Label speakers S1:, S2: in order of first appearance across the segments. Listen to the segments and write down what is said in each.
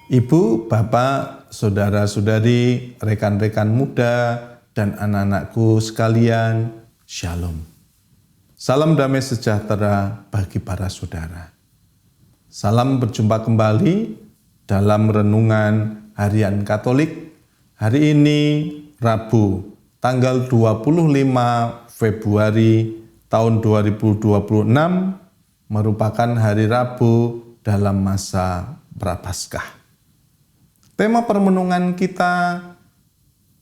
S1: Ibu, Bapak, saudara-saudari, rekan-rekan muda, dan anak-anakku sekalian, Shalom. Salam damai sejahtera bagi para saudara. Salam berjumpa kembali dalam renungan harian Katolik. Hari ini Rabu, tanggal 25 Februari tahun 2026 merupakan hari Rabu dalam masa Prapaskah. Tema permenungan kita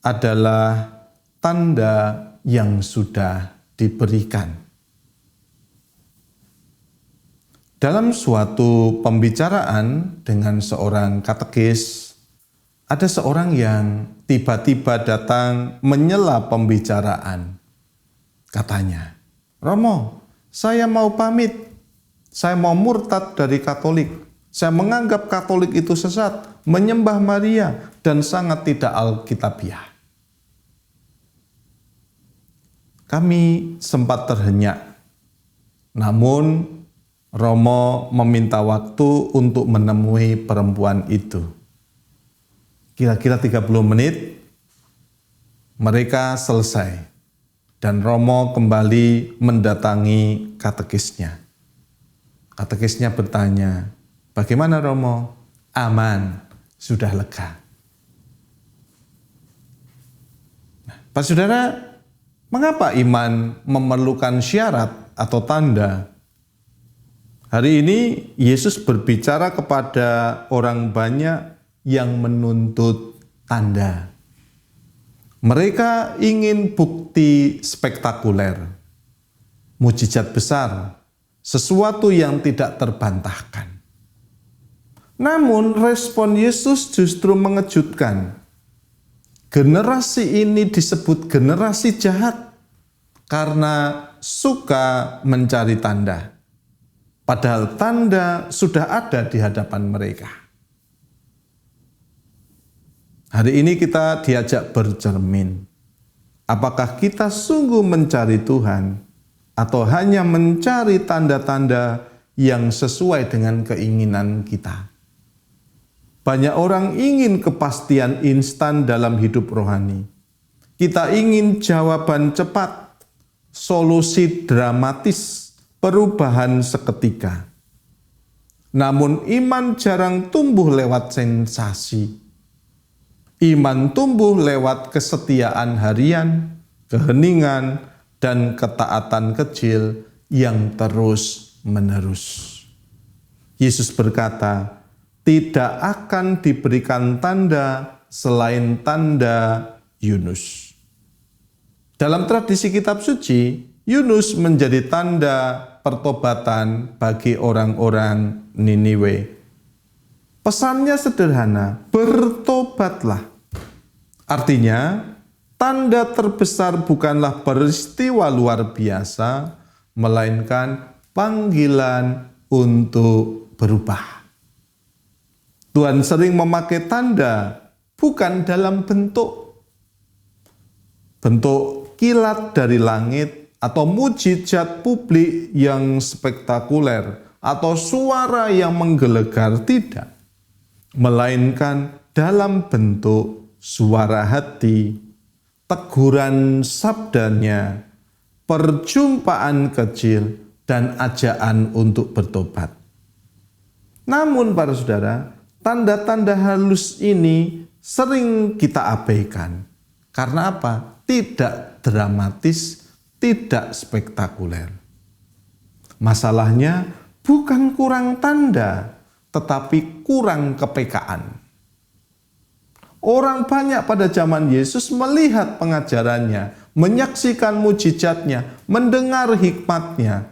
S1: adalah tanda yang sudah diberikan. Dalam suatu pembicaraan dengan seorang katekis, ada seorang yang tiba-tiba datang menyela pembicaraan. Katanya, "Romo, saya mau pamit. Saya mau murtad dari Katolik. Saya menganggap Katolik itu sesat, menyembah Maria, dan sangat tidak alkitabiah." Kami sempat terhenyak. Namun, Romo meminta waktu untuk menemui perempuan itu. Kira-kira 30 menit, mereka selesai. Dan Romo kembali mendatangi katekisnya. Katekisnya bertanya, "Bagaimana Romo?" "Aman, sudah lega." Pak Saudara, mengapa iman memerlukan syarat atau tanda? Hari ini Yesus berbicara kepada orang banyak yang menuntut tanda. Mereka ingin bukti spektakuler, mujizat besar, sesuatu yang tidak terbantahkan. Namun respon Yesus justru mengejutkan. Generasi ini disebut generasi jahat karena suka mencari tanda. Padahal tanda sudah ada di hadapan mereka. Hari ini kita diajak bercermin. Apakah kita sungguh mencari Tuhan atau hanya mencari tanda-tanda yang sesuai dengan keinginan kita? Banyak orang ingin kepastian instan dalam hidup rohani. Kita ingin jawaban cepat, solusi dramatis, perubahan seketika. Namun iman jarang tumbuh lewat sensasi. Iman tumbuh lewat kesetiaan harian, keheningan, dan ketaatan kecil yang terus-menerus. Yesus berkata, "Tidak akan diberikan tanda selain tanda Yunus." Dalam tradisi kitab suci, Yunus menjadi tanda pertobatan bagi orang-orang Niniwe. Pesannya sederhana, bertobatlah. Artinya, tanda terbesar bukanlah peristiwa luar biasa, melainkan panggilan untuk berubah. Tuhan sering memakai tanda bukan dalam bentuk kilat dari langit atau mujizat publik yang spektakuler atau suara yang menggelegar, tidak. Melainkan dalam bentuk suara hati, teguran sabdanya, perjumpaan kecil, dan ajakan untuk bertobat. Namun para saudara, tanda-tanda halus ini sering kita abaikan. Karena apa? Tidak dramatis, tidak spektakuler. Masalahnya bukan kurang tanda, tetapi kurang kepekaan. Orang banyak pada zaman Yesus melihat pengajarannya, menyaksikan mujizatnya, mendengar hikmatnya,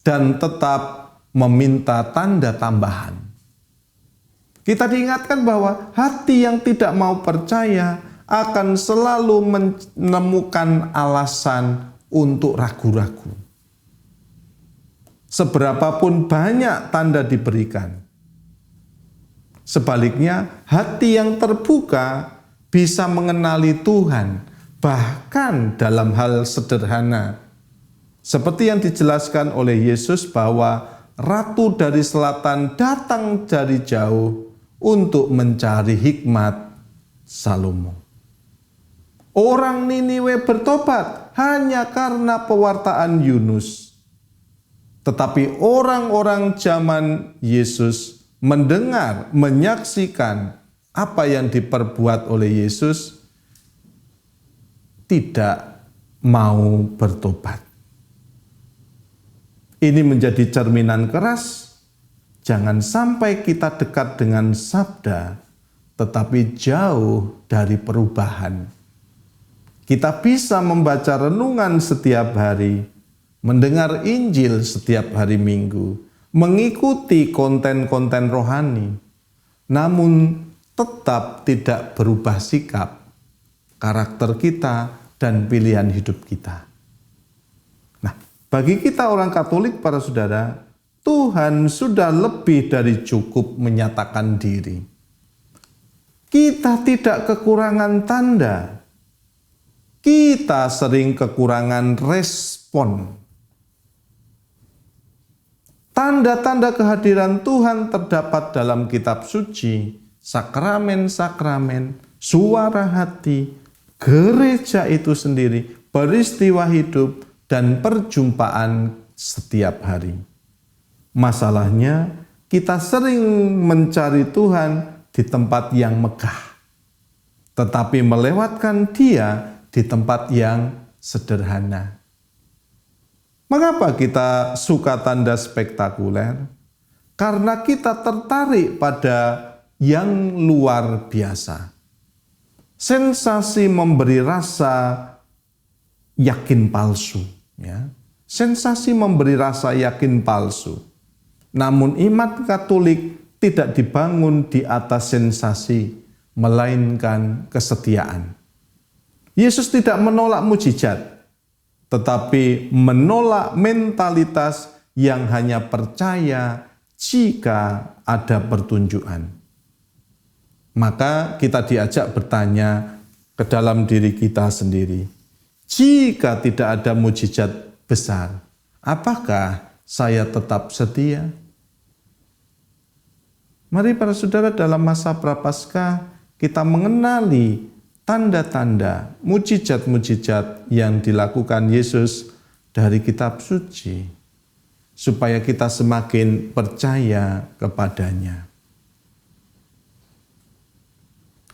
S1: dan tetap meminta tanda tambahan. Kita diingatkan bahwa hati yang tidak mau percaya akan selalu menemukan alasan untuk ragu-ragu. Seberapapun banyak tanda diberikan. Sebaliknya, hati yang terbuka bisa mengenali Tuhan, bahkan dalam hal sederhana. Seperti yang dijelaskan oleh Yesus bahwa Ratu dari Selatan datang dari jauh untuk mencari hikmat Salomo. Orang Niniwe bertobat hanya karena pewartaan Yunus. Tetapi orang-orang zaman Yesus mendengar, menyaksikan apa yang diperbuat oleh Yesus, tidak mau bertobat. Ini menjadi cerminan keras. Jangan sampai kita dekat dengan sabda, tetapi jauh dari perubahan. Kita bisa membaca renungan setiap hari, mendengar Injil setiap hari Minggu, mengikuti konten-konten rohani, namun tetap tidak berubah sikap, karakter kita, dan pilihan hidup kita. Nah, bagi kita orang Katolik, para saudara, Tuhan sudah lebih dari cukup menyatakan diri. Kita tidak kekurangan tanda. Kita sering kekurangan respon. Tanda-tanda kehadiran Tuhan terdapat dalam kitab suci, sakramen-sakramen, suara hati, gereja itu sendiri, peristiwa hidup, dan perjumpaan setiap hari. Masalahnya, kita sering mencari Tuhan di tempat yang megah, tetapi melewatkan Dia di tempat yang sederhana. Mengapa kita suka tanda spektakuler? Karena kita tertarik pada yang luar biasa. Sensasi memberi rasa yakin palsu. Ya. Sensasi memberi rasa yakin palsu. Namun iman Katolik tidak dibangun di atas sensasi, melainkan kesetiaan. Yesus tidak menolak mujizat, tetapi menolak mentalitas yang hanya percaya jika ada pertunjukan. Maka kita diajak bertanya ke dalam diri kita sendiri, jika tidak ada mujizat besar, apakah saya tetap setia? Mari para saudara, dalam masa Prapaskah kita mengenali tanda-tanda, mujizat-mujizat yang dilakukan Yesus dari kitab suci, supaya kita semakin percaya kepadanya.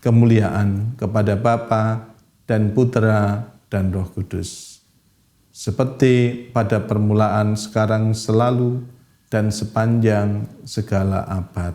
S1: Kemuliaan kepada Bapa dan Putra dan Roh Kudus, seperti pada permulaan, sekarang, selalu, dan sepanjang segala abad.